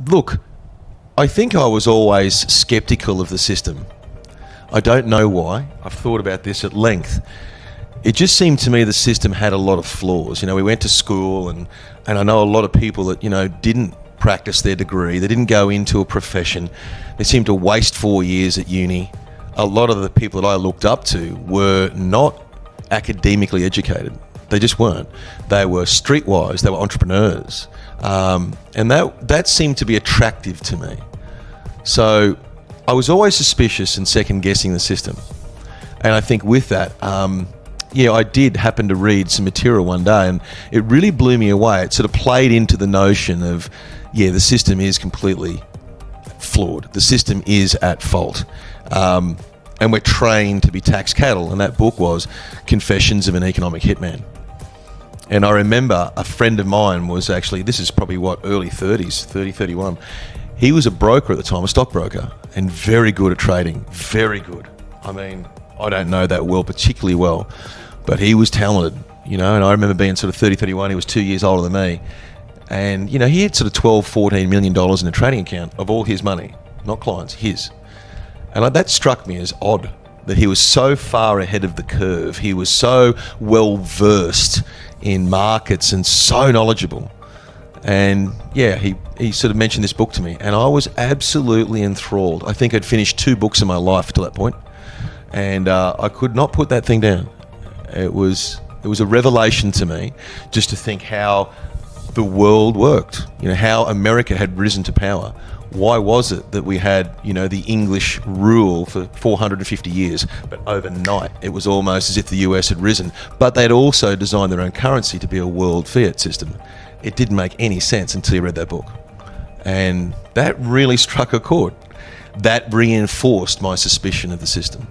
Look, I think I was always sceptical of the system. I don't know why. I've thought about this at length. It just seemed to me the system had a lot of flaws. We went to school and I know a lot of people that, didn't practice their degree. They didn't go into a profession. They seemed to waste 4 years at uni. A lot of the people that I looked up to were not academically educated. They just weren't. They were streetwise. They were entrepreneurs. And that seemed to be attractive to me. So I was always suspicious and second-guessing the system. And I think with that, I did happen to read some material one day, and it really blew me away. It sort of played into the notion of, the system is completely flawed. The system is at fault. And we're trained to be tax cattle. And that book was Confessions of an Economic Hitman. And I remember a friend of mine was actually, this is probably early 30s, 30, 31. He was a broker at the time, a stockbroker, and very good at trading, very good. I mean, I don't know that particularly well, but he was talented, and I remember being sort of 30, 31, he was 2 years older than me. And, he had sort of $12, $14 million in a trading account of all his money, not clients, his. And that struck me as odd, that he was so far ahead of the curve. He was so well versed in markets and so knowledgeable. And he sort of mentioned this book to me, and I was absolutely enthralled. I think I'd finished 2 books in my life to that point, and I could not put that thing down. It was a revelation to me just to think how the world worked, how America had risen to power. Why was it that we had, the English rule for 450 years, but overnight it was almost as if the US had risen, but they'd also designed their own currency to be a world fiat system. It didn't make any sense until you read that book. And that really struck a chord. That reinforced my suspicion of the system.